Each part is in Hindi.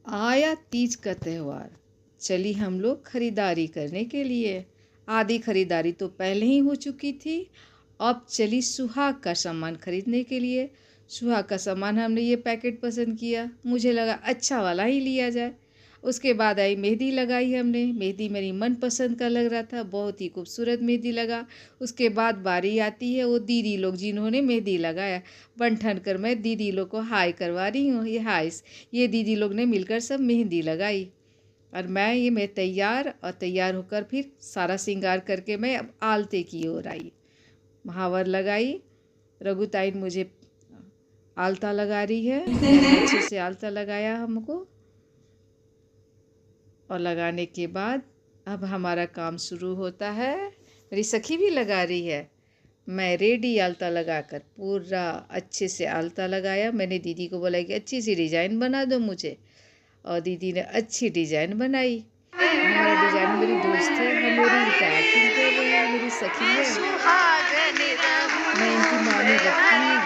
आया तीज का त्यौहार, चली हम लोग खरीदारी करने के लिए। आधी खरीदारी तो पहले ही हो चुकी थी। अब चली सुहाग का सामान खरीदने के लिए। सुहाग का सामान हमने ये पैकेट पसंद किया, मुझे लगा अच्छा वाला ही लिया जाए। उसके बाद आई मेहंदी लगाई हमने। मेहंदी मेरी मनपसंद का लग रहा था, बहुत ही खूबसूरत मेहंदी लगा। उसके बाद बारी आती है वो दीदी लोग जिन्होंने मेहंदी लगाया। बन ठन कर मैं दीदी लोग को हाय करवा रही हूँ। ये हाय, ये दीदी लोग ने मिलकर सब मेहंदी लगाई और मैं तैयार होकर फिर सारा श्रृंगार करके मैं अब आलते की ओर आई। महावर लगाई। रघुताई मुझे आलता लगा रही है, अच्छे से आलता लगाया हमको। और लगाने के बाद अब हमारा काम शुरू होता है। मेरी सखी भी लगा रही है। मैं रेडी आलता लगाकर पूरा अच्छे से आलता लगाया। मैंने दीदी को बोला कि अच्छी सी डिज़ाइन बना दो मुझे, और दीदी ने अच्छी डिज़ाइन बनाई। हमारा डिज़ाइन मेरी दोस्त है, हम मेरी एक्टिंग कर रहे हैं, मेरी सखी है, मैं इनकी मामी लगती हूँ।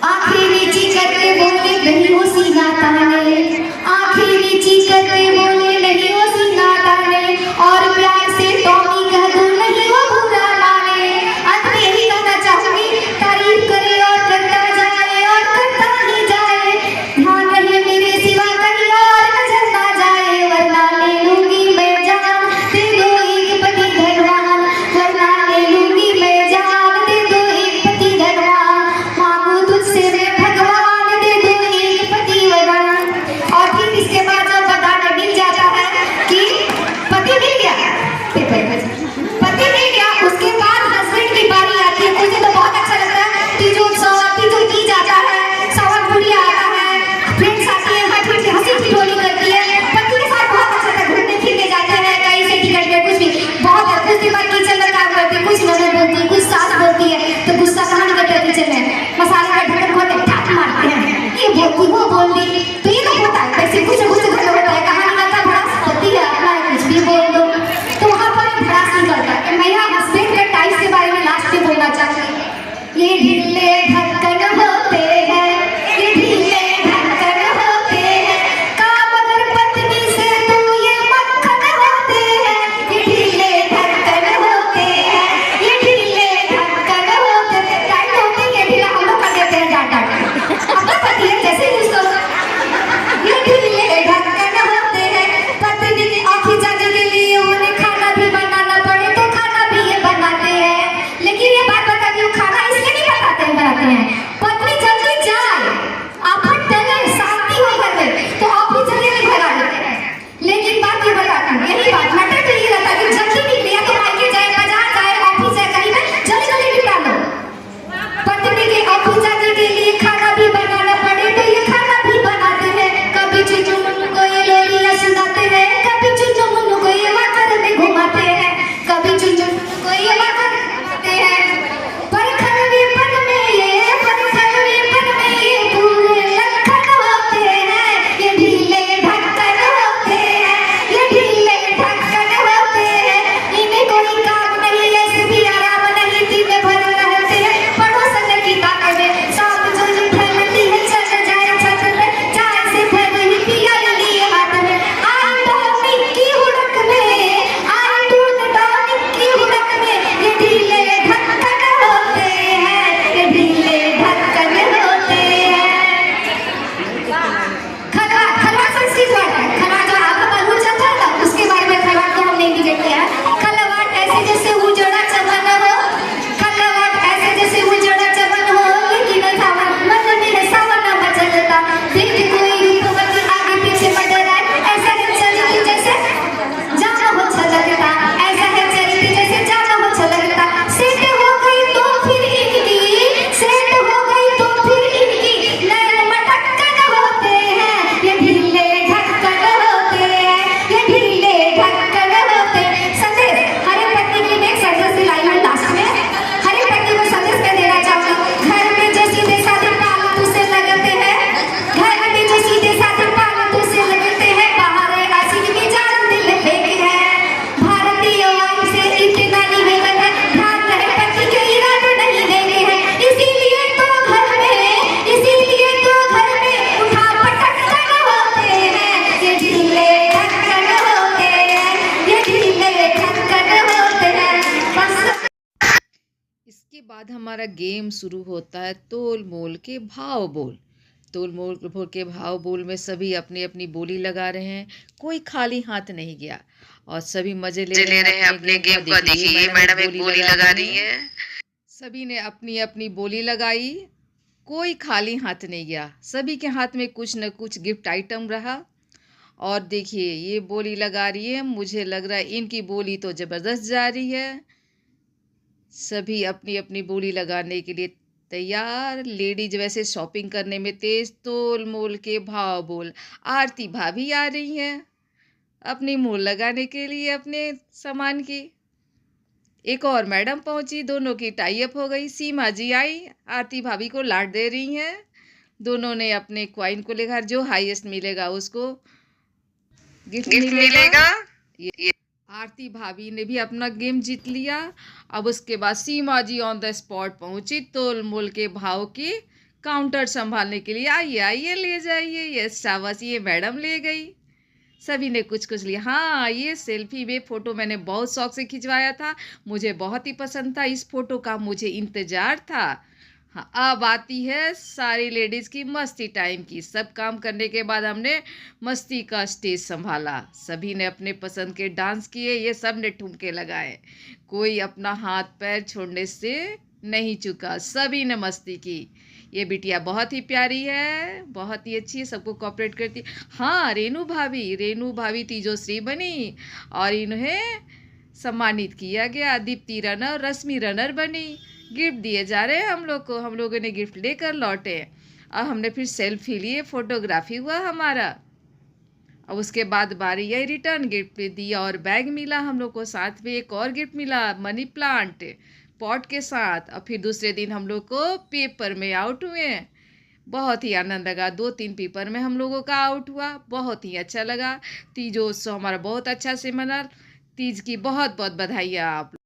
आँखें नीची करके बोले नहीं हो सीना ताने, आँखें नीची करके बोले नहीं हो सीना ताने, और प्यार से टॉमी कह दो नहीं हो बुरा माने। अंत में यही कहना चाहूंगी, तारीफ करे और करता जाए और करता ही जाए। ध्यान रहे मेरे सिवा कहीं और नजर ना जाए, वरना ले लूंगी मैं जान, दे दो एक पति धनवान। वरना ले लूंगी मैं जान, दे दो एक पति धनवान। मांगू तुझसे मैं भगवान, दे दो एक पति वरदान। बाद हमारा गेम शुरू होता है तोल मोल के भाव बोल। तोल मोल के भाव बोल में सभी अपनी अपनी बोली लगा रहे हैं, कोई खाली हाथ नहीं गया और सभी मजे ले रहे हैं अपने गेम का। देखिए ये मैडम एक बोली लगा रही है। सभी ने अपनी अपनी बोली लगाई, कोई खाली हाथ नहीं गया, सभी के हाथ में कुछ न कुछ गिफ्ट आइटम रहा। और देखिए ये बोली लगा रही है, मुझे लग रहा है इनकी बोली तो ज़बरदस्त जा रही है। सभी अपनी अपनी बोली लगाने के लिए तैयार। लेडीज वैसे शॉपिंग करने में तेज, तोल मोल के भाव बोल। आरती भाभी आ रही हैं अपनी मोल लगाने के लिए अपने सामान की। एक और मैडम पहुंची, दोनों की टाई अप हो गई। सीमा जी आई, आरती भाभी को लाड दे रही हैं। दोनों ने अपने क्वाइन को लेकर जो हाईएस्ट मिलेगा उसको गिफ्ट मिलेगा। ये आरती भाभी ने भी अपना गेम जीत लिया। अब उसके बाद सीमा जी ऑन द स्पॉट पहुंची तोल मोल के भाव की काउंटर संभालने के लिए। आइए आइए ले जाइए। ये शाबाश, ये मैडम ले गई। सभी ने कुछ कुछ लिया। हाँ, ये सेल्फी में फ़ोटो मैंने बहुत शौक से खिंचवाया था, मुझे बहुत ही पसंद था, इस फ़ोटो का मुझे इंतज़ार था। हाँ, अब आती है सारी लेडीज़ की मस्ती टाइम की। सब काम करने के बाद हमने मस्ती का स्टेज संभाला। सभी ने अपने पसंद के डांस किए, ये सब ने ठुमके लगाए। कोई अपना हाथ पैर छोड़ने से नहीं चुका, सभी ने मस्ती की। ये बिटिया बहुत ही प्यारी है, बहुत ही अच्छी है, सबको कोऑपरेट करती। हाँ, रेनू भाभी तीजोश्री बनी और इन्हें सम्मानित किया गया। दीप्ति रनर, रश्मि रनर बनी। गिफ्ट दिए जा रहे हैं हम लोग को, हम लोगों ने गिफ्ट लेकर लौटे। अब हमने फिर सेल्फी लिए, फोटोग्राफी हुआ हमारा। अब उसके बाद बारी आई रिटर्न गिफ्ट दिया और बैग मिला हम लोग को। साथ में एक और गिफ्ट मिला, मनी प्लांट पॉट के साथ। और फिर दूसरे दिन हम लोग को पेपर में आउट हुए। बहुत ही आनंद लगा, 2-3 पेपर में हम लोगों का आउट हुआ, बहुत ही अच्छा लगा। तीजोत्सव हमारा बहुत अच्छा से मना। तीज की बहुत बहुत बधाइयाँ आप।